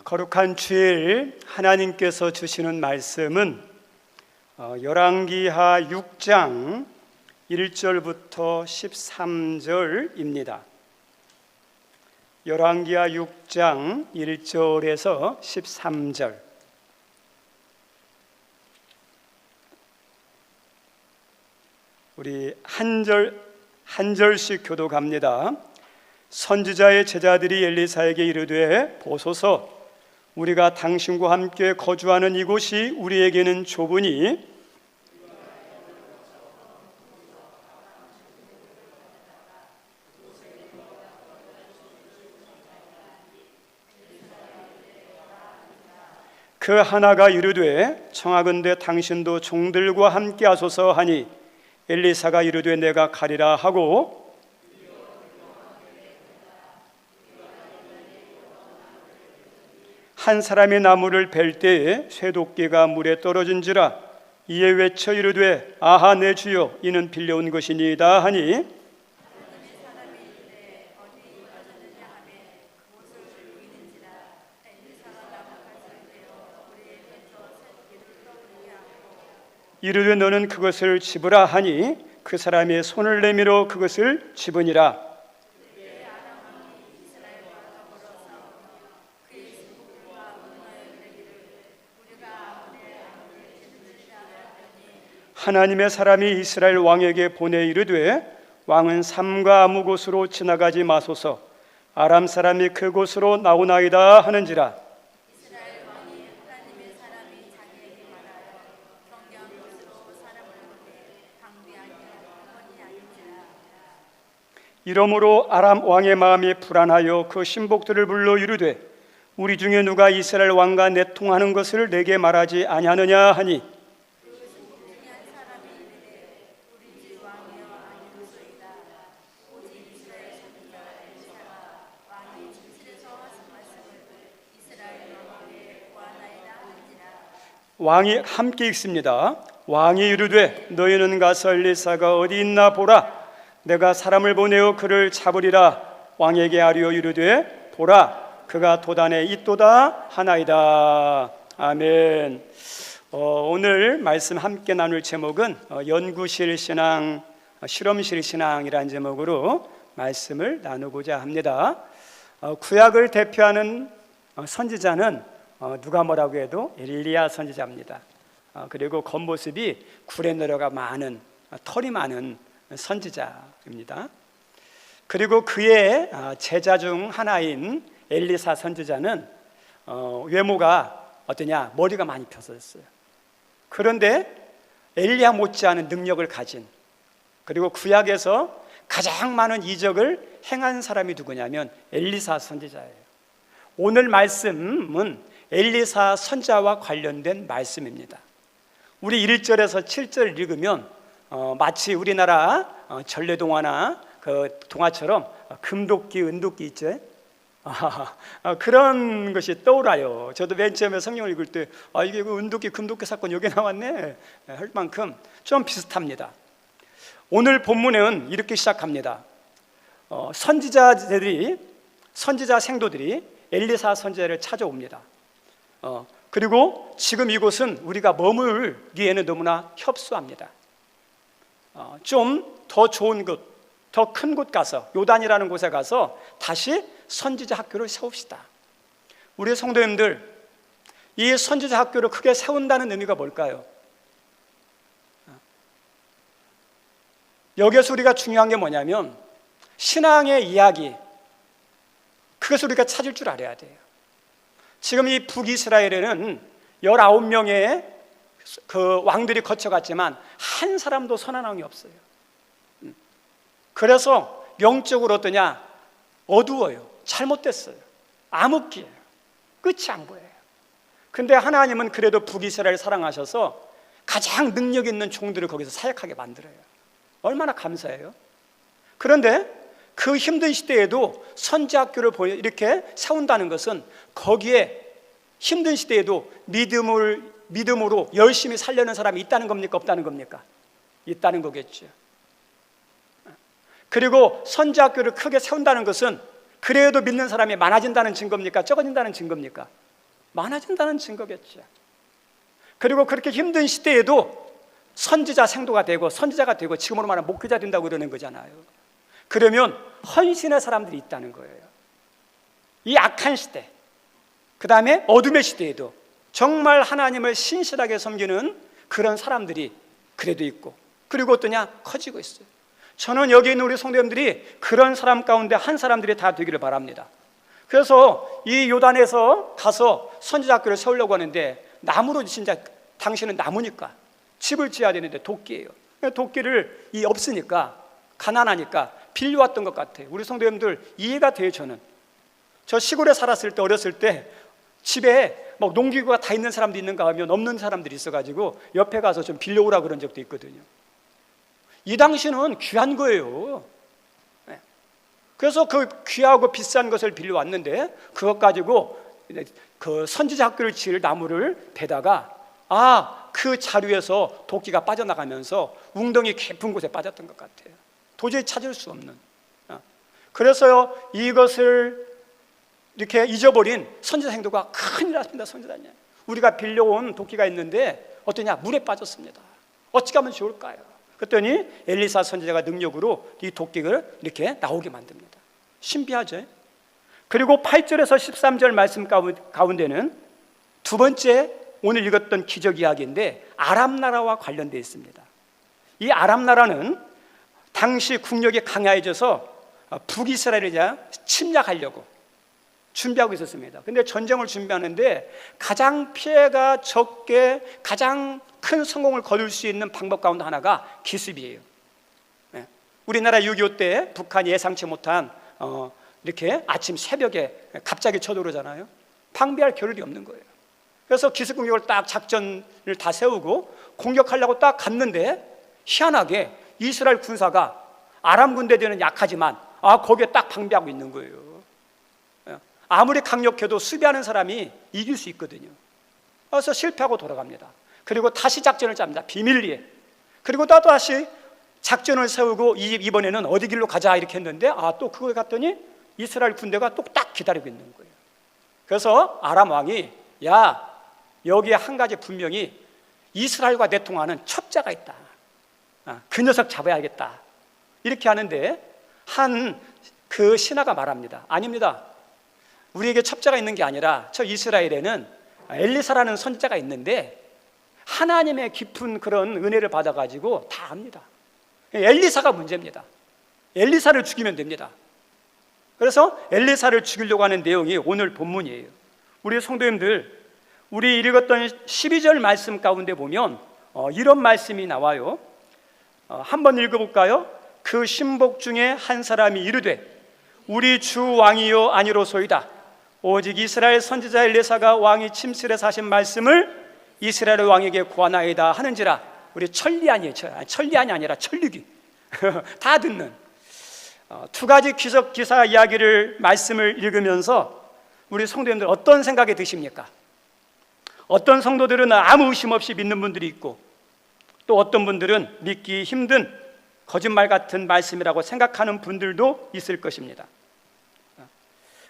거룩한 주일 하나님께서 주시는 말씀은 열왕기하 6장 1절부터 13절입니다. 열왕기하 6장 1절에서 13절. 우리 한 절씩 교독합니다. 선지자의 제자들이 엘리사에게 이르되 보소서, 우리가 당신과 함께 거주하는 이곳이 우리에게는 좁으니 그 하나가 이르되 청하건대 당신도 종들과 함께 하소서 하니 엘리사가 이르되 내가 가리라 하고 한 사람이 나무를 벨 때에 쇠도끼가 물에 떨어진지라 이에 외쳐 이르되 아하 내 주여 이는 빌려온 것이니이다 하니 이르되 너는 그것을 집으라 하니 그 사람이 손을 내밀어 그것을 집으니라. 하나님의 사람이 이스라엘 왕에게 보내 이르되 왕은 삼가 아무 곳으로 지나가지 마소서 아람 사람이 그곳으로 나오나이다 하는지라. 이스라엘 왕이 하나님의 사람이 자기에게 말하여 경계한 곳으로 사람을 보내 방비하니 번이 아닌지라. 이러므로 아람 왕의 마음이 불안하여 그 신복들을 불러 이르되 우리 중에 누가 이스라엘 왕과 내통하는 것을 내게 말하지 아니하느냐 하니 왕이 함께 읽습니다. 왕이 이르되 너희는 가서 엘리사가 어디 있나 보라. 내가 사람을 보내어 그를 잡으리라. 왕에게 아뢰어 이르되 보라 그가 도단에 있도다 하나이다. 아멘. 오늘 말씀 함께 나눌 제목은 연구실 신앙, 실험실 신앙이라는 제목으로 말씀을 나누고자 합니다. 구약을 대표하는 선지자는 누가 뭐라고 해도 엘리야 선지자입니다. 그리고 겉모습이 구레나루가 많은, 털이 많은 선지자입니다. 그리고 그의 제자 중 하나인 엘리사 선지자는 외모가 어떠냐? 머리가 많이 펴졌어요. 그런데 엘리야 못지않은 능력을 가진, 그리고 구약에서 가장 많은 이적을 행한 사람이 누구냐면 엘리사 선지자예요. 오늘 말씀은 엘리사 선지자와 관련된 말씀입니다. 우리 1절에서 7절 읽으면 마치 우리나라 전래동화나 그 동화처럼 금도끼, 은도끼 있죠? 그런 것이 떠올라요. 저도 맨 처음에 성경을 읽을 때 이게 그 은도끼, 금도끼 사건 여기 나왔네 할 만큼 좀 비슷합니다. 오늘 본문은 이렇게 시작합니다. 선지자 생도들이 엘리사 선지자를 찾아옵니다. 그리고 지금 이곳은 우리가 머물기에는 너무나 협소합니다. 좀 더 좋은 곳, 더 큰 곳 가서 요단이라는 곳에 가서 다시 선지자 학교를 세웁시다. 우리 성도님들, 이 선지자 학교를 크게 세운다는 의미가 뭘까요? 여기서 우리가 중요한 게 뭐냐면 신앙의 이야기, 그것을 우리가 찾을 줄 알아야 돼요. 지금 이 북이스라엘에는 19명의 그 왕들이 거쳐갔지만 한 사람도 선한 왕이 없어요. 그래서 영적으로 어떠냐? 어두워요. 잘못됐어요. 암흑기예요. 끝이 안 보여요. 근데 하나님은 그래도 북이스라엘을 사랑하셔서 가장 능력 있는 종들을 거기서 사역하게 만들어요. 얼마나 감사해요. 그런데 그 힘든 시대에도 선지학교를 이렇게 세운다는 것은 거기에 힘든 시대에도 믿음으로 열심히 살려는 사람이 있다는 겁니까? 없다는 겁니까? 있다는 거겠죠. 그리고 선지학교를 크게 세운다는 것은 그래도 믿는 사람이 많아진다는 증거입니까? 적어진다는 증거입니까? 많아진다는 증거겠죠. 그리고 그렇게 힘든 시대에도 선지자 생도가 되고 선지자가 되고 지금으로 말하면 목회자 된다고 그러는 거잖아요. 그러면 헌신의 사람들이 있다는 거예요. 이 악한 시대, 그 다음에 어둠의 시대에도 정말 하나님을 신실하게 섬기는 그런 사람들이 그래도 있고, 그리고 어떠냐? 커지고 있어요. 저는 여기 있는 우리 성도님들이 그런 사람 가운데 한 사람들이 다 되기를 바랍니다. 그래서 이 요단에서 가서 선지자학교를 세우려고 하는데, 나무로, 진짜 당신은 나무니까 집을 지어야 되는데 도끼예요. 도끼를 없으니까, 가난하니까 빌려왔던 것 같아요. 우리 성도님들 이해가 돼요. 저는 저 시골에 살았을 때, 어렸을 때 집에 막 농기구가 다 있는 사람도 있는가 하면 없는 사람들이 있어가지고 옆에 가서 좀 빌려오라 그런 적도 있거든요. 이 당시는 귀한 거예요. 그래서 그 귀하고 비싼 것을 빌려왔는데, 그것 가지고 그 선지자 학교를 지을 나무를 베다가 그 자루에서 도끼가 빠져나가면서 웅덩이 깊은 곳에 빠졌던 것 같아요. 도저히 찾을 수 없는. 그래서 이것을 이렇게 잊어버린 선지자 행도가 큰일 났습니다. 선지자님, 우리가 빌려온 도끼가 있는데 어떠냐? 물에 빠졌습니다. 어찌 하면 좋을까요? 그랬더니 엘리사 선지자가 능력으로 이 도끼를 이렇게 나오게 만듭니다. 신비하죠? 그리고 8절에서 13절 말씀 가운데는 두 번째 오늘 읽었던 기적 이야기인데, 아람 나라와 관련되어 있습니다. 이 아람 나라는 당시 국력이 강해져서 북이스라엘을 침략하려고 준비하고 있었습니다. 근데 전쟁을 준비하는데 가장 피해가 적게 가장 큰 성공을 거둘 수 있는 방법 가운데 하나가 기습이에요. 우리나라 6.25 때 북한이 예상치 못한 이렇게 아침 새벽에 갑자기 쳐들어오잖아요. 방비할 겨를이 없는 거예요. 그래서 기습 공격을 딱 작전을 다 세우고 공격하려고 딱 갔는데, 희한하게 이스라엘 군사가 아람 군대들은 약하지만 거기에 딱 방비하고 있는 거예요. 아무리 강력해도 수비하는 사람이 이길 수 있거든요. 그래서 실패하고 돌아갑니다. 그리고 다시 작전을 짭니다. 비밀리에. 그리고 또 다시 작전을 세우고 이번에는 어디 길로 가자 이렇게 했는데, 또 그걸 갔더니 이스라엘 군대가 또 딱 기다리고 있는 거예요. 그래서 아람 왕이 여기에 한 가지 분명히 이스라엘과 내통하는 첩자가 있다. 그 녀석 잡아야겠다. 이렇게 하는데 그 신하가 말합니다. 아닙니다. 우리에게 첩자가 있는 게 아니라 저 이스라엘에는 엘리사라는 선지자가 있는데 하나님의 깊은 그런 은혜를 받아가지고 다 압니다. 엘리사가 문제입니다. 엘리사를 죽이면 됩니다. 그래서 엘리사를 죽이려고 하는 내용이 오늘 본문이에요. 우리 성도님들, 우리 읽었던 12절 말씀 가운데 보면 이런 말씀이 나와요. 한번 읽어볼까요? 그 신복 중에 한 사람이 이르되 우리 주 왕이요 아니로소이다. 오직 이스라엘 선지자 엘리사가 왕이 침실에 사신 말씀을 이스라엘 왕에게 고하나이다 하는지라. 우리 천리안이에요. 천리안이 아니라 천리귀 다 듣는 두 가지 기적 기사 이야기를 말씀을 읽으면서 우리 성도님들 어떤 생각이 드십니까? 어떤 성도들은 아무 의심 없이 믿는 분들이 있고, 또 어떤 분들은 믿기 힘든 거짓말 같은 말씀이라고 생각하는 분들도 있을 것입니다.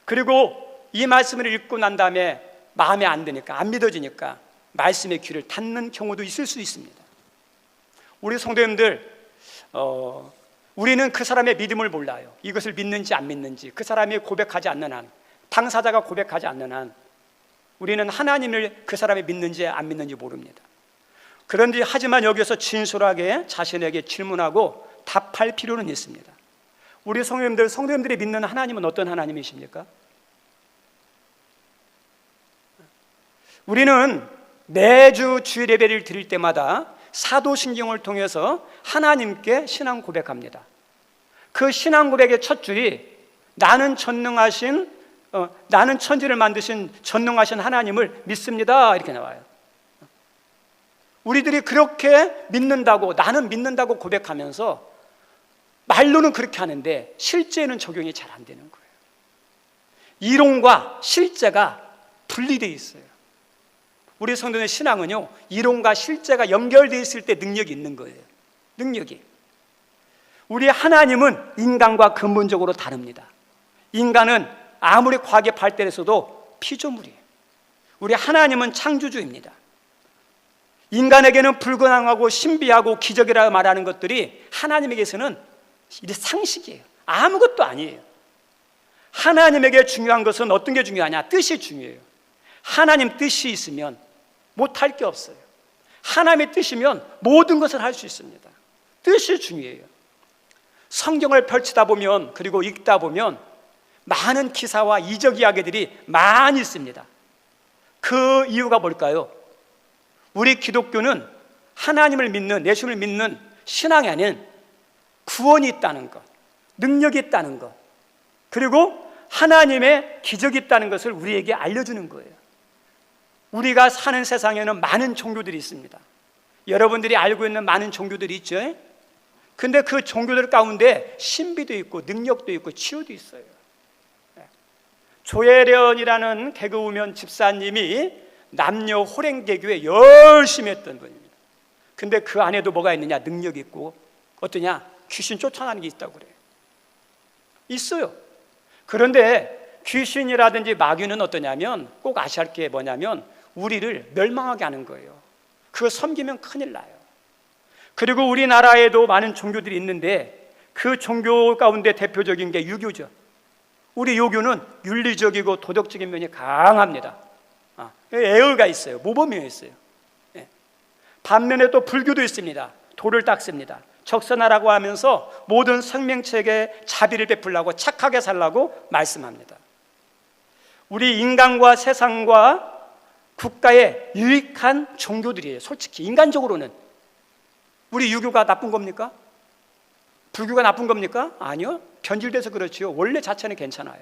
그리고 이 말씀을 읽고 난 다음에 마음에 안 드니까, 안 믿어지니까 말씀의 귀를 닫는 경우도 있을 수 있습니다. 우리 성도님들, 우리는 그 사람의 믿음을 몰라요. 이것을 믿는지 안 믿는지. 그 사람이 고백하지 않는 한, 당사자가 고백하지 않는 한 우리는 하나님을 그 사람이 믿는지 안 믿는지 모릅니다. 그런데 하지만 여기서 진솔하게 자신에게 질문하고 답할 필요는 있습니다. 우리 성도님들이 믿는 하나님은 어떤 하나님이십니까? 우리는 매주 주일 예배를 드릴 때마다 사도신경을 통해서 하나님께 신앙 고백합니다. 그 신앙 고백의 첫 줄이 나는 천지를 만드신 전능하신 하나님을 믿습니다 이렇게 나와요. 우리들이 그렇게 믿는다고, 나는 믿는다고 고백하면서 말로는 그렇게 하는데 실제는 적용이 잘 안 되는 거예요. 이론과 실제가 분리되어 있어요. 우리 성도의 신앙은요, 이론과 실제가 연결되어 있을 때 능력이 있는 거예요. 능력이. 우리 하나님은 인간과 근본적으로 다릅니다. 인간은 아무리 과학에 발달했어도 피조물이에요. 우리 하나님은 창조주입니다. 인간에게는 불가능하고 신비하고 기적이라 말하는 것들이 하나님에게서는 이게 상식이에요. 아무것도 아니에요. 하나님에게 중요한 것은 어떤 게 중요하냐? 뜻이 중요해요. 하나님 뜻이 있으면 못할 게 없어요. 하나님의 뜻이면 모든 것을 할 수 있습니다. 뜻이 중요해요. 성경을 펼치다 보면, 그리고 읽다 보면 많은 기사와 이적 이야기들이 많이 있습니다. 그 이유가 뭘까요? 우리 기독교는 하나님을 믿는, 예수를 믿는 신앙이 아닌 구원이 있다는 것, 능력이 있다는 것, 그리고 하나님의 기적이 있다는 것을 우리에게 알려주는 거예요. 우리가 사는 세상에는 많은 종교들이 있습니다. 여러분들이 알고 있는 많은 종교들이 있죠. 근데 그 종교들 가운데 신비도 있고 능력도 있고 치유도 있어요. 조혜련이라는 개그우먼 집사님이 남녀 호랭개교에 열심히 했던 분입니다. 근데 그 안에도 뭐가 있느냐? 능력이 있고 어떠냐? 귀신 쫓아나는 게 있다고 그래요. 있어요. 그런데 귀신이라든지 마귀는 어떠냐면 꼭 아셔야 할 게 뭐냐면 우리를 멸망하게 하는 거예요. 그거 섬기면 큰일 나요. 그리고 우리나라에도 많은 종교들이 있는데 그 종교 가운데 대표적인 게 유교죠. 우리 유교는 윤리적이고 도덕적인 면이 강합니다. 애의가 있어요. 모범이 있어요. 반면에 또 불교도 있습니다. 도를 닦습니다. 적선하라고 하면서 모든 생명체에게 자비를 베풀라고 착하게 살라고 말씀합니다. 우리 인간과 세상과 국가에 유익한 종교들이에요. 솔직히 인간적으로는. 우리 유교가 나쁜 겁니까? 불교가 나쁜 겁니까? 아니요. 변질돼서 그렇지요. 원래 자체는 괜찮아요.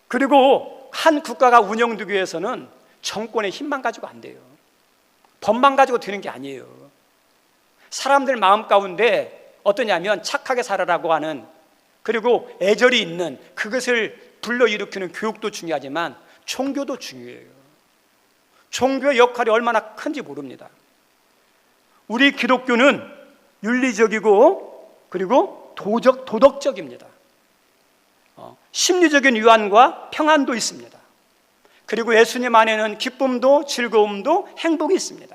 그리고 한 국가가 운영되기 위해서는 정권의 힘만 가지고 안 돼요. 법만 가지고 되는 게 아니에요. 사람들 마음 가운데 어떠냐면 착하게 살아라고 하는, 그리고 애절이 있는 그것을 불러일으키는 교육도 중요하지만 종교도 중요해요. 종교의 역할이 얼마나 큰지 모릅니다. 우리 기독교는 윤리적이고 그리고 도덕적입니다. 심리적인 유한과 평안도 있습니다. 그리고 예수님 안에는 기쁨도 즐거움도 행복이 있습니다.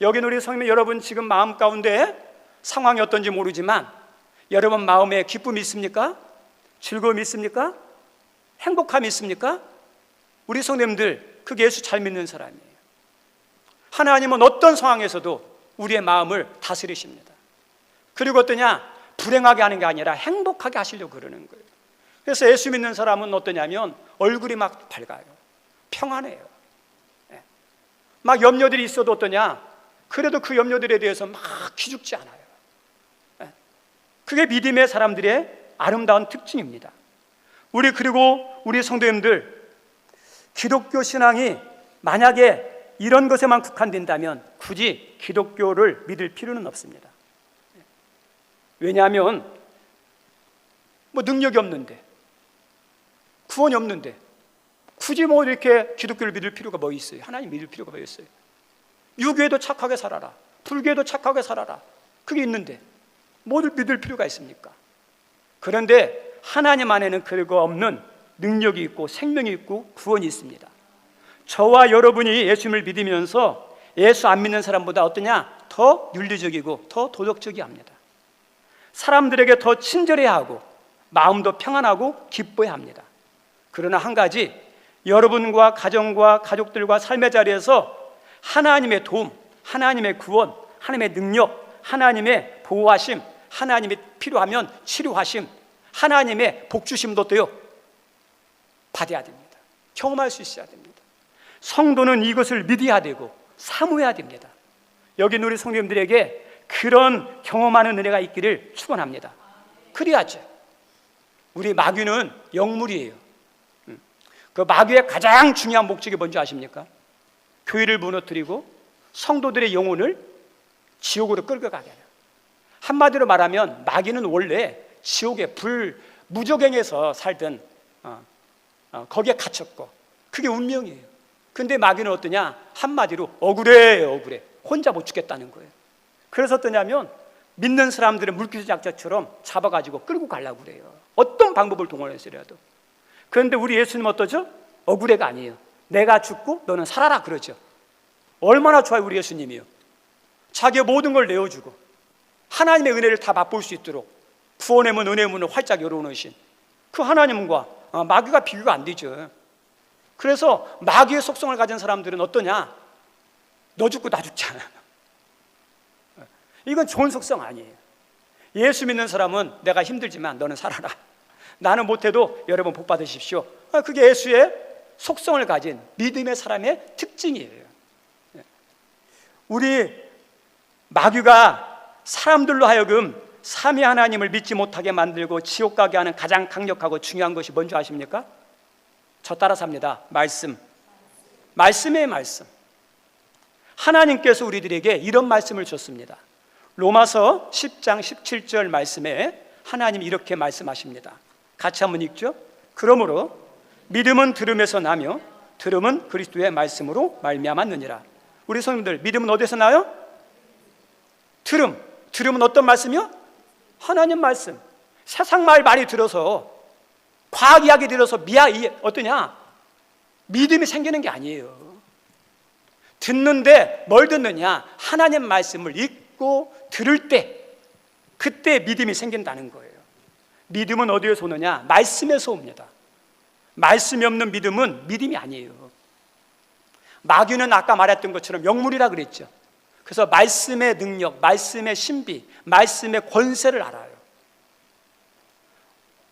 여기 우리 성도 여러분 지금 마음 가운데 상황이 어떤지 모르지만 여러분 마음에 기쁨이 있습니까? 즐거움이 있습니까? 행복함이 있습니까? 우리 성도님들 그게 예수 잘 믿는 사람이에요. 하나님은 어떤 상황에서도 우리의 마음을 다스리십니다. 그리고 어떠냐? 불행하게 하는 게 아니라 행복하게 하시려고 그러는 거예요. 그래서 예수 믿는 사람은 어떠냐면 얼굴이 막 밝아요. 평안해요. 막 염려들이 있어도 어떠냐? 그래도 그 염려들에 대해서 막 기죽지 않아요. 그게 믿음의 사람들의 아름다운 특징입니다. 그리고 우리 성도님들 기독교 신앙이 만약에 이런 것에만 국한된다면 굳이 기독교를 믿을 필요는 없습니다. 왜냐하면 뭐 능력이 없는데 구원이 없는데 굳이 뭐 이렇게 기독교를 믿을 필요가 뭐 있어요? 하나님 믿을 필요가 뭐 있어요? 유교에도 착하게 살아라, 불교에도 착하게 살아라, 그게 있는데 뭐를 믿을 필요가 있습니까? 그런데 하나님 안에는 그거 없는 능력이 있고 생명이 있고 구원이 있습니다. 저와 여러분이 예수님을 믿으면서 예수 안 믿는 사람보다 어떠냐? 더 윤리적이고 더 도덕적이 합니다. 사람들에게 더 친절해야 하고 마음도 평안하고 기뻐야 합니다. 그러나 한 가지, 여러분과 가정과 가족들과 삶의 자리에서 하나님의 도움, 하나님의 구원, 하나님의 능력, 하나님의 보호하심, 하나님이 필요하면 치료하심, 하나님의 복주심도 또요 받아야 됩니다. 경험할 수 있어야 됩니다. 성도는 이것을 믿어야 되고 사모해야 됩니다. 여기 우리 성도님들에게 그런 경험하는 은혜가 있기를 축원합니다. 그래야죠. 우리 마귀는 영물이에요. 그 마귀의 가장 중요한 목적이 뭔지 아십니까? 교회를 무너뜨리고 성도들의 영혼을 지옥으로 끌고 가게 해요. 한마디로 말하면 마귀는 원래 지옥의 무저갱에서 살던 거기에 갇혔고 그게 운명이에요. 근데 마귀는 어떠냐? 한마디로 억울해 혼자 못 죽겠다는 거예요. 그래서 어떠냐면 믿는 사람들을 물귀신 작자처럼 잡아가지고 끌고 가려고 그래요. 어떤 방법을 동원해서라도. 그런데 우리 예수님 어떠죠? 억울해가 아니에요. 내가 죽고 너는 살아라 그러죠. 얼마나 좋아요, 우리 예수님이요. 자기의 모든 걸 내어주고 하나님의 은혜를 다 맛볼 수 있도록 구원의 문, 은혜의 문을 활짝 열어놓으신 그 하나님과 마귀가 비교가 안 되죠. 그래서 마귀의 속성을 가진 사람들은 어떠냐? 너 죽고 나 죽잖아. 이건 좋은 속성 아니에요. 예수 믿는 사람은 내가 힘들지만 너는 살아라. 나는 못해도 여러분 복 받으십시오. 그게 예수의 속성을 가진 믿음의 사람의 특징이에요. 우리 마귀가 사람들로 하여금 삼위 하나님을 믿지 못하게 만들고 지옥 가게 하는 가장 강력하고 중요한 것이 뭔지 아십니까? 저 따라서 합니다. 말씀이에요. 말씀. 하나님께서 우리들에게 이런 말씀을 줬습니다. 로마서 10장 17절 말씀에 하나님이 이렇게 말씀하십니다. 같이 한번 읽죠. 그러므로 믿음은 들음에서 나며 들음은 그리스도의 말씀으로 말미암았느니라. 우리 성도들, 믿음은 어디서 나요? 들음은 어떤 말씀이요? 하나님 말씀. 세상 말 많이 들어서, 과학 이야기 들어서 어떠냐? 믿음이 생기는 게 아니에요. 듣는데 뭘 듣느냐? 하나님 말씀을 읽고 들을 때, 그때 믿음이 생긴다는 거예요. 믿음은 어디에서 오느냐? 말씀에서 옵니다. 말씀이 없는 믿음은 믿음이 아니에요. 마귀는 아까 말했던 것처럼 영물이라 그랬죠. 그래서 말씀의 능력, 말씀의 신비, 말씀의 권세를 알아요.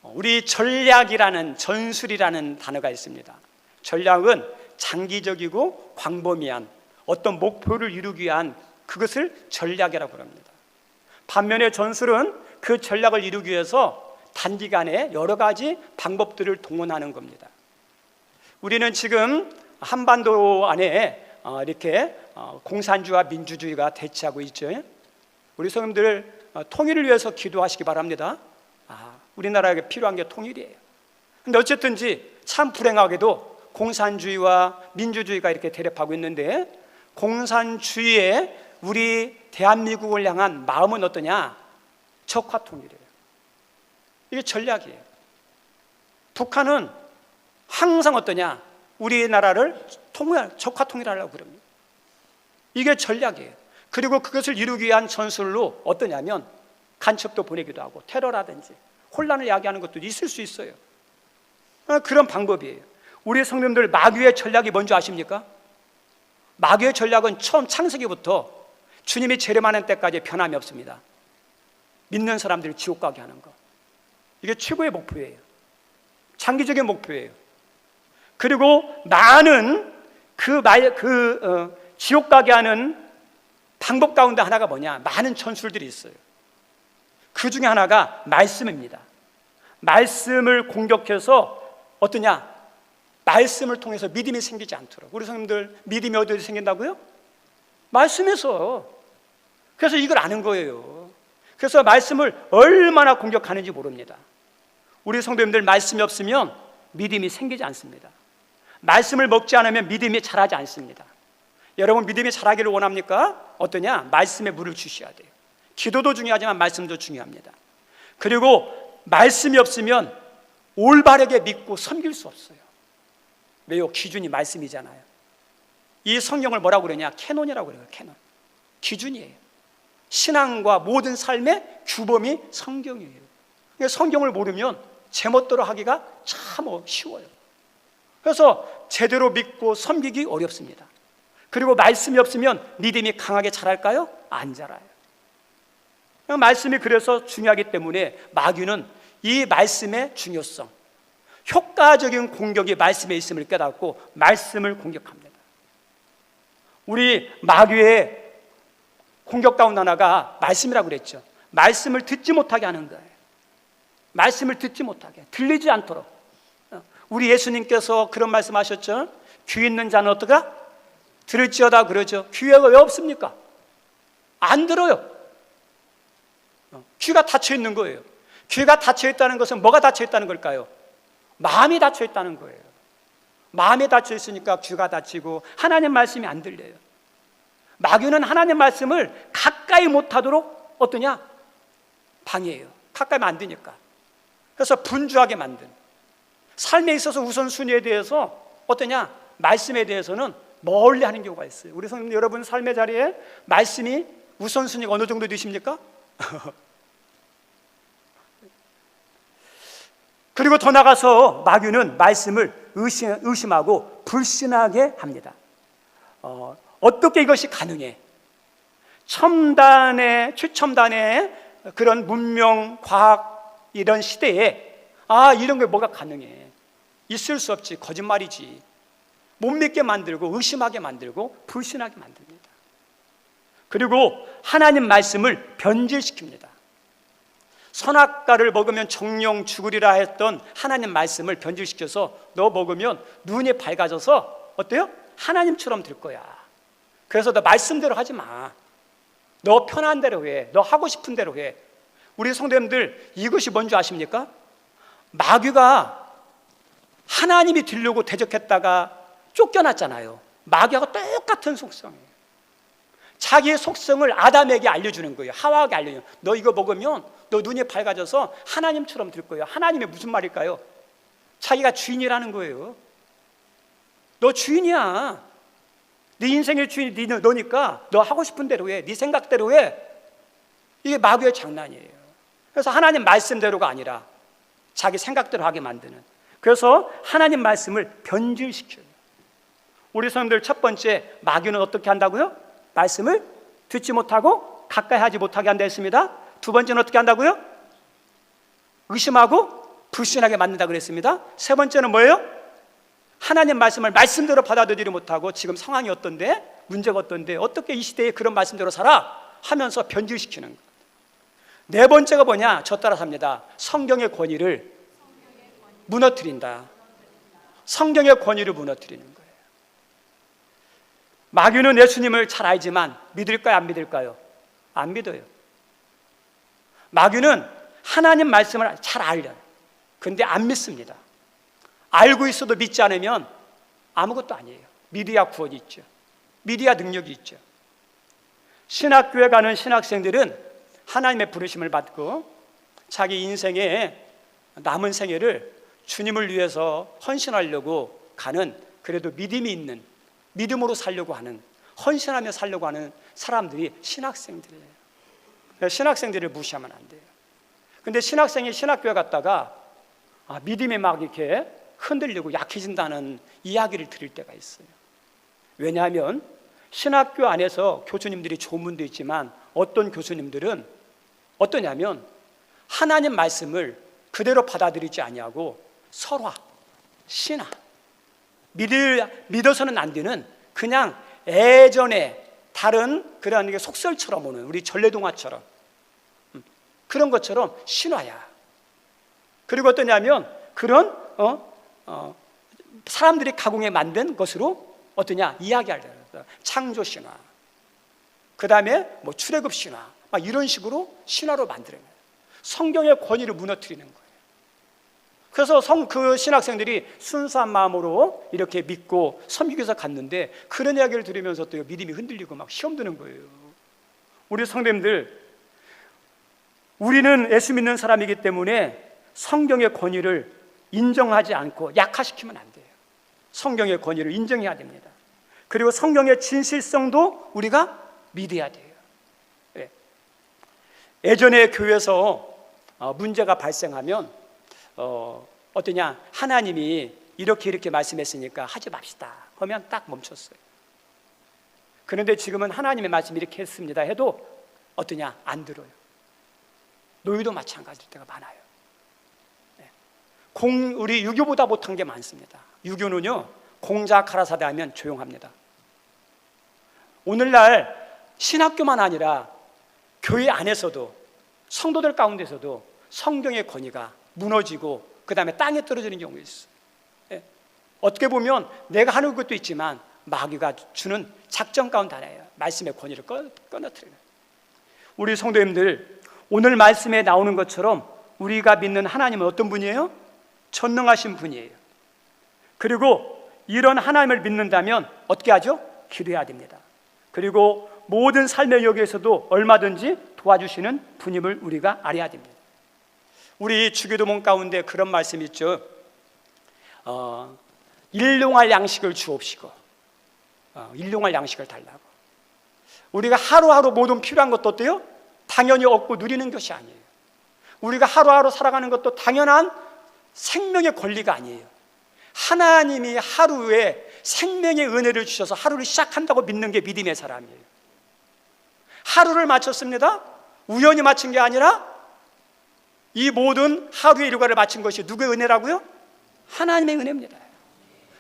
우리 전략이라는, 전술이라는 단어가 있습니다. 전략은 장기적이고 광범위한 어떤 목표를 이루기 위한 그것을 전략이라고 합니다. 반면에 전술은 그 전략을 이루기 위해서 단기간에 여러 가지 방법들을 동원하는 겁니다. 우리는 지금 한반도 안에 이렇게 공산주의와 민주주의가 대치하고 있죠. 우리 성도들 통일을 위해서 기도하시기 바랍니다. 우리나라에게 필요한 게 통일이에요. 근데 어쨌든지 참 불행하게도 공산주의와 민주주의가 이렇게 대립하고 있는데, 공산주의에 우리 대한민국을 향한 마음은 어떠냐? 적화 통일이에요. 이게 전략이에요. 북한은 항상 어떠냐? 우리나라를 적화 통일하려고 그럽니다. 이게 전략이에요. 그리고 그것을 이루기 위한 전술로 어떠냐면 간첩도 보내기도 하고 테러라든지 혼란을 야기하는 것도 있을 수 있어요. 그런 방법이에요. 우리 성도님들, 마귀의 전략이 뭔지 아십니까? 마귀의 전략은 처음 창세기부터 주님이 재림하는 때까지 변함이 없습니다. 믿는 사람들을 지옥 가게 하는 거. 이게 최고의 목표예요. 장기적인 목표예요. 그리고 많은 지옥 가게 하는 방법 가운데 하나가 뭐냐? 많은 전술들이 있어요. 그 중에 하나가 말씀입니다. 말씀을 공격해서 어떠냐? 말씀을 통해서 믿음이 생기지 않도록. 우리 성도님들, 믿음이 어디서 생긴다고요? 말씀에서. 그래서 이걸 아는 거예요. 그래서 말씀을 얼마나 공격하는지 모릅니다. 우리 성도님들, 말씀이 없으면 믿음이 생기지 않습니다. 말씀을 먹지 않으면 믿음이 자라지 않습니다. 여러분, 믿음이 자라기를 원합니까? 어떠냐? 말씀에 물을 주셔야 돼요. 기도도 중요하지만 말씀도 중요합니다. 그리고 말씀이 없으면 올바르게 믿고 섬길 수 없어요. 왜요? 기준이 말씀이잖아요. 이 성경을 뭐라고 그러냐? 캐논이라고 그래요. 캐논. 기준이에요. 신앙과 모든 삶의 규범이 성경이에요. 그러니까 성경을 모르면 제멋대로 하기가 참 쉬워요. 그래서 제대로 믿고 섬기기 어렵습니다. 그리고 말씀이 없으면 믿음이 강하게 자랄까요? 안 자라요. 말씀이 그래서 중요하기 때문에 마귀는 이 말씀의 중요성, 효과적인 공격이 말씀에 있음을 깨닫고 말씀을 공격합니다. 우리 마귀의 공격 가운데 하나가 말씀이라고 그랬죠. 말씀을 듣지 못하게 하는 거예요. 말씀을 듣지 못하게, 들리지 않도록. 우리 예수님께서 그런 말씀하셨죠. 귀 있는 자는 어떠가? 들을지어다 그러죠. 귀가 왜 없습니까? 안 들어요. 귀가 닫혀 있는 거예요. 귀가 닫혀 있다는 것은 뭐가 닫혀 있다는 걸까요? 마음이 닫혀 있다는 거예요. 마음이 닫혀 있으니까 귀가 닫히고 하나님 말씀이 안 들려요. 마귀는 하나님 말씀을 가까이 못하도록 어떠냐? 방해해요. 가까이 하면 안 되니까. 그래서 분주하게 만든, 삶에 있어서 우선순위에 대해서 어떠냐? 말씀에 대해서는 멀리 하는 경우가 있어요. 우리 성도님 여러분 삶의 자리에 말씀이 우선순위가 어느 정도 되십니까? 그리고 더 나가서 마귀는 말씀을 의심하고 불신하게 합니다. 어떻게 이것이 가능해? 최첨단의 그런 문명, 과학 이런 시대에 이런 게 뭐가 가능해? 있을 수 없지. 거짓말이지. 못 믿게 만들고 의심하게 만들고 불신하게 만듭니다. 그리고 하나님 말씀을 변질시킵니다. 선악과를 먹으면 정령 죽으리라 했던 하나님 말씀을 변질시켜서 너 먹으면 눈이 밝아져서 어때요? 하나님처럼 될 거야. 그래서 너 말씀대로 하지 마. 너 편한 대로 해. 너 하고 싶은 대로 해. 우리 성도님들 이것이 뭔지 아십니까? 마귀가 하나님이 되려고 대적했다가 쫓겨났잖아요. 마귀하고 똑같은 속성이에요. 자기의 속성을 아담에게 알려주는 거예요. 하와에게 알려주는 거예요. 너 이거 먹으면 너 눈이 밝아져서 하나님처럼 될 거예요. 하나님이 무슨 말일까요? 자기가 주인이라는 거예요. 너 주인이야. 네 인생의 주인이 너니까 너 하고 싶은 대로 해. 네 생각대로 해. 이게 마귀의 장난이에요. 그래서 하나님 말씀대로가 아니라 자기 생각대로 하게 만드는. 그래서 하나님 말씀을 변질시켜요. 우리 사람들 첫 번째, 마귀는 어떻게 한다고요? 말씀을 듣지 못하고 가까이 하지 못하게 한다 했습니다. 두 번째는 어떻게 한다고요? 의심하고 불신하게 만든다 그랬습니다. 세 번째는 뭐예요? 하나님 말씀을 말씀대로 받아들이지 못하고 지금 상황이 어떤데, 문제가 어떤데, 어떻게 이 시대에 그런 말씀대로 살아? 하면서 변질시키는 것. 네 번째가 뭐냐? 저 따라 삽니다. 성경의 권위를 무너뜨린다. 성경의 권위를 무너뜨리는 거예요. 마귀는 예수님을 잘 알지만 믿을까요? 안 믿을까요? 안 믿어요. 마귀는 하나님 말씀을 잘 알려요. 근데 안 믿습니다. 알고 있어도 믿지 않으면 아무것도 아니에요. 믿어야 구원이 있죠. 믿어야 능력이 있죠. 신학교에 가는 신학생들은 하나님의 부르심을 받고 자기 인생의 남은 생애를 주님을 위해서 헌신하려고 가는, 그래도 믿음이 있는, 믿음으로 살려고 하는, 헌신하며 살려고 하는 사람들이 신학생들이에요. 신학생들을 무시하면 안 돼요. 근데 신학생이 신학교에 갔다가 믿음이 막 이렇게 흔들리고 약해진다는 이야기를 들을 때가 있어요. 왜냐하면 신학교 안에서 교수님들이 좋은 분도 있지만 어떤 교수님들은 어떠냐면 하나님 말씀을 그대로 받아들이지 아니하고 설화, 신화, 믿어서는 안 되는 그냥 예전에 다른 그런 속설처럼 오는, 우리 전래동화처럼 그런 것처럼 신화야. 그리고 어떠냐면 그런 사람들이 가공해 만든 것으로 어떠냐 이야기하려고. 창조 신화, 그 다음에 뭐 출애굽 신화, 막 이런 식으로 신화로 만드는 거예요. 성경의 권위를 무너뜨리는 거예요. 그래서 그 신학생들이 순수한 마음으로 이렇게 믿고 섬기교사 갔는데 그런 이야기를 들으면서 또 믿음이 흔들리고 막 시험 드는 거예요. 우리 성도님들, 우리는 예수 믿는 사람이기 때문에 성경의 권위를 인정하지 않고 약화시키면 안 돼요. 성경의 권위를 인정해야 됩니다. 그리고 성경의 진실성도 우리가 믿어야 돼요. 네. 예전에 교회에서 문제가 발생하면 어떠냐, 하나님이 이렇게 말씀했으니까 하지 맙시다 하면 딱 멈췄어요. 그런데 지금은 하나님의 말씀이 이렇게 했습니다 해도 어떠냐, 안 들어요. 노예도 마찬가지일 때가 많아요. 네. 우리 유교보다 못한 게 많습니다. 유교는요, 공자 가라사대 하면 조용합니다. 오늘날 신학교만 아니라 교회 안에서도, 성도들 가운데서도 성경의 권위가 무너지고 그 다음에 땅에 떨어지는 경우가 있어요. 예. 어떻게 보면 내가 하는 것도 있지만 마귀가 주는 작전 가운데 하나예요. 말씀의 권위를 끊어뜨리는. 우리 성도님들, 오늘 말씀에 나오는 것처럼 우리가 믿는 하나님은 어떤 분이에요? 전능하신 분이에요. 그리고 이런 하나님을 믿는다면 어떻게 하죠? 기도해야 됩니다. 그리고 모든 삶의 여기에서도 얼마든지 도와주시는 분임을 우리가 알아야 됩니다. 우리 주기도문 가운데 그런 말씀이 있죠. 일용할 양식을 주옵시고, 일용할 양식을 달라고. 우리가 하루하루 모든 필요한 것도 어때요? 당연히 얻고 누리는 것이 아니에요. 우리가 하루하루 살아가는 것도 당연한 생명의 권리가 아니에요. 하나님이 하루에 생명의 은혜를 주셔서 하루를 시작한다고 믿는 게 믿음의 사람이에요. 하루를 마쳤습니다. 우연히 마친 게 아니라 이 모든 하루의 일과를 마친 것이 누구의 은혜라고요? 하나님의 은혜입니다.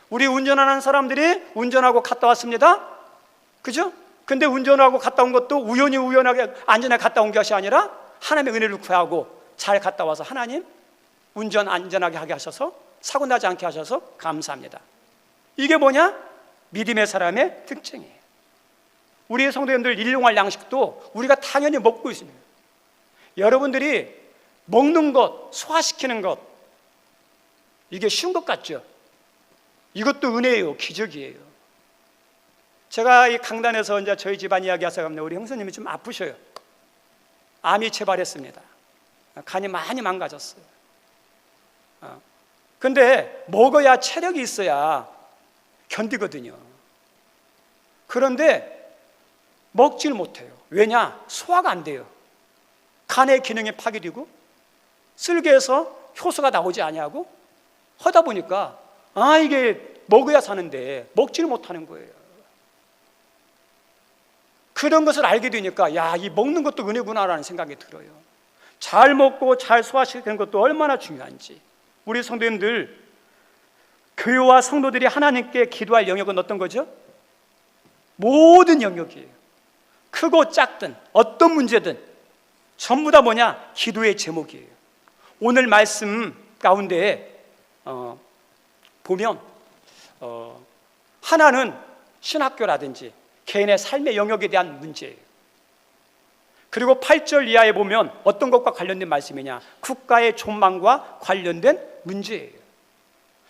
우리 운전하는 사람들이 운전하고 갔다 왔습니다. 그죠? 근데 운전하고 갔다 온 것도 우연하게 안전하게 갔다 온 것이 아니라 하나님의 은혜를 구하고 잘 갔다 와서 하나님 운전 안전하게 하게 하셔서 사고 나지 않게 하셔서 감사합니다. 이게 뭐냐? 믿음의 사람의 특징이에요. 우리 성도님들 일용할 양식도 우리가 당연히 먹고 있습니다. 여러분들이 먹는 것, 소화시키는 것, 이게 쉬운 것 같죠? 이것도 은혜예요. 기적이에요. 제가 이 강단에서 이제 저희 집안 이야기 하서 갑니다. 우리 형수님이 좀 아프셔요. 암이 재발했습니다. 간이 많이 망가졌어요. 근데 먹어야 체력이 있어야 견디거든요. 그런데 먹질 못해요. 왜냐? 소화가 안 돼요. 간의 기능이 파괴되고 쓸개에서 효소가 나오지 아니하고 하다 보니까 이게 먹어야 사는데 먹지를 못하는 거예요. 그런 것을 알게 되니까 이 먹는 것도 은혜구나라는 생각이 들어요. 잘 먹고 잘 소화시키는 것도 얼마나 중요한지. 우리 성도님들, 교회와 성도들이 하나님께 기도할 영역은 어떤 거죠? 모든 영역이에요. 크고 작든 어떤 문제든 전부 다 뭐냐? 기도의 제목이에요. 오늘 말씀 가운데 보면 하나는 신학교라든지 개인의 삶의 영역에 대한 문제예요. 그리고 8절 이하에 보면 어떤 것과 관련된 말씀이냐? 국가의 존망과 관련된 문제예요.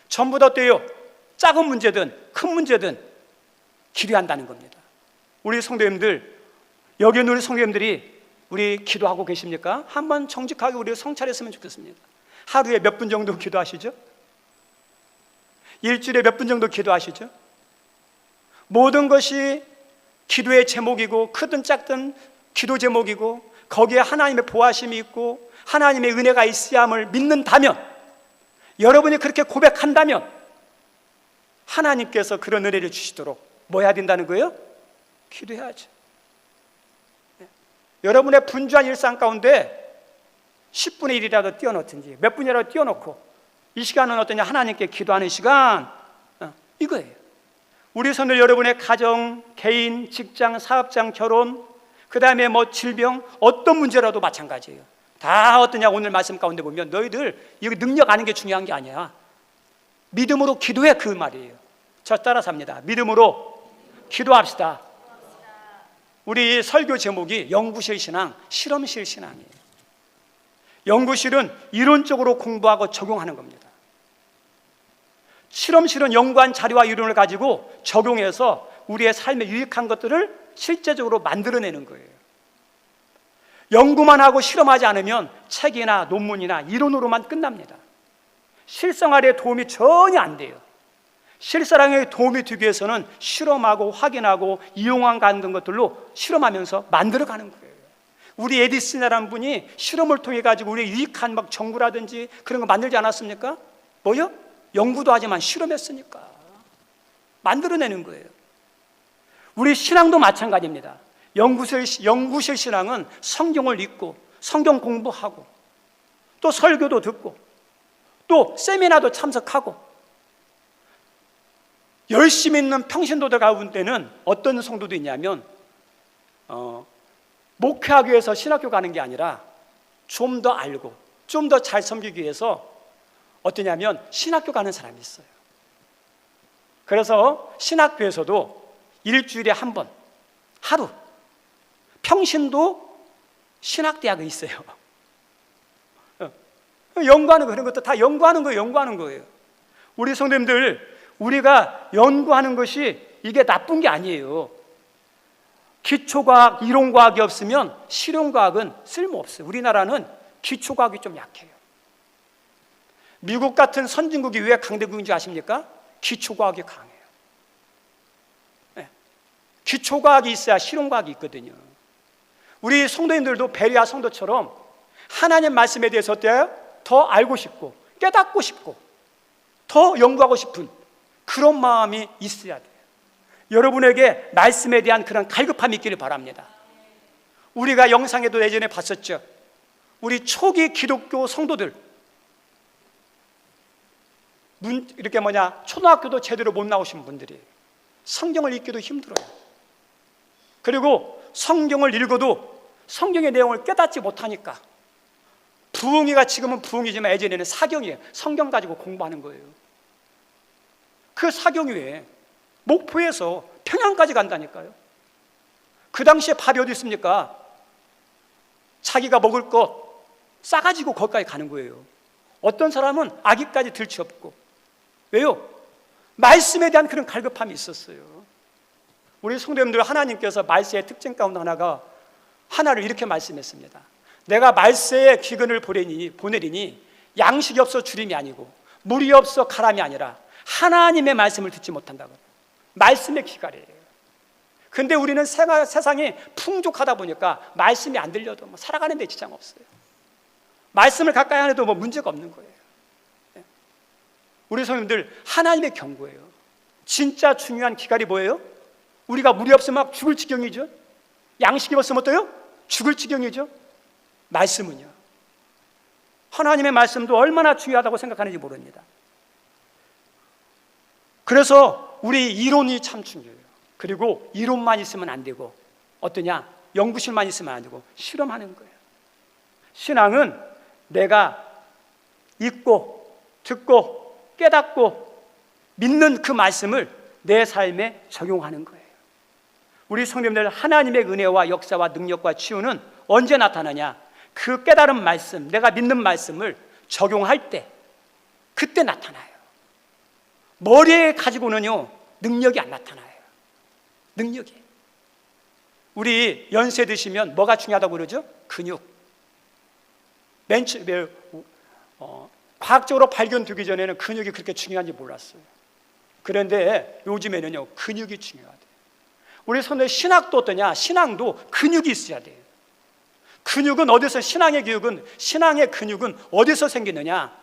전부 다 어때요? 작은 문제든 큰 문제든 기도한다는 겁니다. 우리 성도님들, 여기 있는 우리 성도님들이 우리 기도하고 계십니까? 한번 정직하게 우리 성찰했으면 좋겠습니다. 하루에 몇 분 정도 기도하시죠? 일주일에 몇 분 정도 기도하시죠? 모든 것이 기도의 제목이고 크든 작든 기도 제목이고 거기에 하나님의 보호하심이 있고 하나님의 은혜가 있어야 함을 믿는다면, 여러분이 그렇게 고백한다면 하나님께서 그런 은혜를 주시도록 뭐 해야 된다는 거예요? 기도해야죠. 여러분의 분주한 일상 가운데 10분의 1이라도 띄워놓든지 몇 분이라도 띄워놓고 이 시간은 어떠냐? 하나님께 기도하는 시간, 이거예요. 우리 손들 여러분의 가정, 개인, 직장, 사업장, 결혼, 그 다음에 질병, 어떤 문제라도 마찬가지예요. 다 어떠냐? 오늘 말씀 가운데 보면 너희들 이거 능력 아는 게 중요한 게 아니야. 믿음으로 기도해, 그 말이에요. 저 따라서 합니다. 믿음으로 기도합시다. 우리 설교 제목이 연구실 신앙, 실험실 신앙이에요. 연구실은 이론적으로 공부하고 적용하는 겁니다. 실험실은 연구한 자료와 이론을 가지고 적용해서 우리의 삶에 유익한 것들을 실제적으로 만들어내는 거예요. 연구만 하고 실험하지 않으면 책이나 논문이나 이론으로만 끝납니다. 실생활에 도움이 전혀 안 돼요. 실생활에 도움이 되기 위해서는 실험하고 확인하고 이용하는 것들로 실험하면서 만들어가는 거예요. 우리 에디슨이라는 분이 실험을 통해 가지고 우리의 유익한 정부라든지 그런 거 만들지 않았습니까? 뭐요? 연구도 하지만 실험했으니까 만들어내는 거예요. 우리 신앙도 마찬가지입니다. 연구실 신앙은 성경을 읽고 성경 공부하고 또 설교도 듣고 또 세미나도 참석하고 열심히 있는 평신도들 가운데는 어떤 성도도 있냐면 목회하기 위해서 신학교 가는 게 아니라 좀 더 알고 좀 더 잘 섬기기 위해서 어떠냐면 신학교 가는 사람이 있어요. 그래서 신학교에서도 일주일에 한 번, 하루, 평신도 신학대학이 있어요. 연구하는 거, 그런 것도 다 연구하는 거예요. 우리 성도님들, 우리가 연구하는 것이 이게 나쁜 게 아니에요. 기초과학, 이론과학이 없으면 실용과학은 쓸모없어요. 우리나라는 기초과학이 좀 약해요. 미국 같은 선진국이 왜 강대국인지 아십니까? 기초과학이 강해요. 네. 기초과학이 있어야 실용과학이 있거든요. 우리 성도님들도 베레아 성도처럼 하나님 말씀에 대해서 어때요? 더 알고 싶고 깨닫고 싶고 더 연구하고 싶은 그런 마음이 있어야 돼요. 여러분에게 말씀에 대한 그런 갈급함이 있기를 바랍니다. 우리가 영상에도 예전에 봤었죠. 우리 초기 기독교 성도들 이렇게 초등학교도 제대로 못 나오신 분들이 성경을 읽기도 힘들어요. 그리고 성경을 읽어도 성경의 내용을 깨닫지 못하니까 부흥이가 지금은 부흥이지만 예전에는 사경이에요. 성경 가지고 공부하는 거예요. 그 사경위에 목포에서 평양까지 간다니까요. 그 당시에 밥이 어디 있습니까? 자기가 먹을 것 싸가지고 거기까지 가는 거예요. 어떤 사람은 아기까지 들치 없고. 왜요? 말씀에 대한 그런 갈급함이 있었어요. 우리 성도님들 하나님께서 말세의 특징 가운데 하나를 이렇게 말씀했습니다. 내가 말세의 기근을 보내리니 양식이 없어 주림이 아니고 물이 없어 가람이 아니라 하나님의 말씀을 듣지 못한다고. 말씀의 기갈이에요. 근데 우리는 세상이 풍족하다 보니까 말씀이 안 들려도 살아가는 데 지장 없어요. 말씀을 가까이 안 해도 문제가 없는 거예요. 우리 성도님들 하나님의 경고예요. 진짜 중요한 기갈이 뭐예요? 우리가 물이 없으면 막 죽을 지경이죠. 양식이 없으면 어때요? 죽을 지경이죠. 말씀은요. 하나님의 말씀도 얼마나 중요하다고 생각하는지 모릅니다. 그래서 우리 이론이 참 중요해요. 그리고 이론만 있으면 안 되고 어떠냐? 연구실만 있으면 안 되고 실험하는 거예요. 신앙은 내가 읽고 듣고 깨닫고 믿는 그 말씀을 내 삶에 적용하는 거예요. 우리 성도님들 하나님의 은혜와 역사와 능력과 치유는 언제 나타나냐? 그 깨달은 말씀, 내가 믿는 말씀을 적용할 때 그때 나타나요. 머리에 가지고는요 능력이 안 나타나요. 능력이. 우리 연세 드시면 뭐가 중요하다고 그러죠? 근육. 과학적으로 발견되기 전에는 근육이 그렇게 중요한지 몰랐어요. 그런데 요즘에는요 근육이 중요하대요. 우리 선생님 신학도 어떠냐? 신앙도 근육이 있어야 돼요. 근육은 어디서 신앙의 근육은 어디서 생기느냐?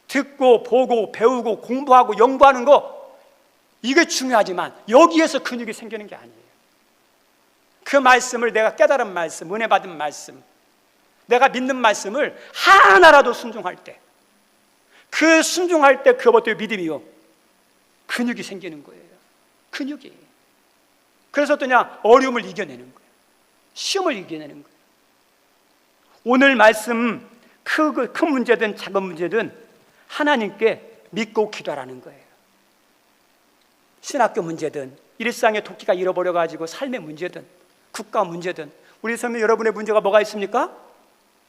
듣고 보고 배우고 공부하고 연구하는 거 이게 중요하지만 여기에서 근육이 생기는 게 아니에요. 그 말씀을 내가 깨달은 말씀, 은혜 받은 말씀, 내가 믿는 말씀을 하나라도 순종할 때 그 순종할 때 그것도 믿음이요 근육이 생기는 거예요. 근육이. 그래서 어떠냐? 어려움을 이겨내는 거예요. 시험을 이겨내는 거예요. 오늘 말씀 큰 문제든 작은 문제든 하나님께 믿고 기도하라는 거예요. 신학교 문제든 일상의 도끼가 잃어버려가지고 삶의 문제든 국가 문제든 우리 삶에 여러분의 문제가 뭐가 있습니까?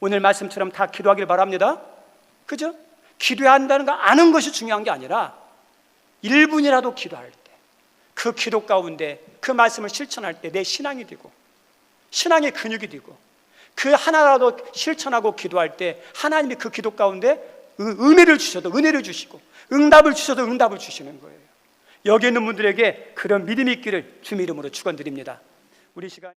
오늘 말씀처럼 다 기도하길 바랍니다. 그죠? 기도해야 한다는 거 아는 것이 중요한 게 아니라 1분이라도 기도할 때 그 기도 가운데 그 말씀을 실천할 때 내 신앙이 되고 신앙의 근육이 되고 그 하나라도 실천하고 기도할 때 하나님이 그 기도 가운데 은혜를 주셔도 은혜를 주시고 응답을 주셔도 응답을 주시는 거예요. 여기 있는 분들에게 그런 믿음이 있기를 주님 이름으로 축원드립니다. 우리 시간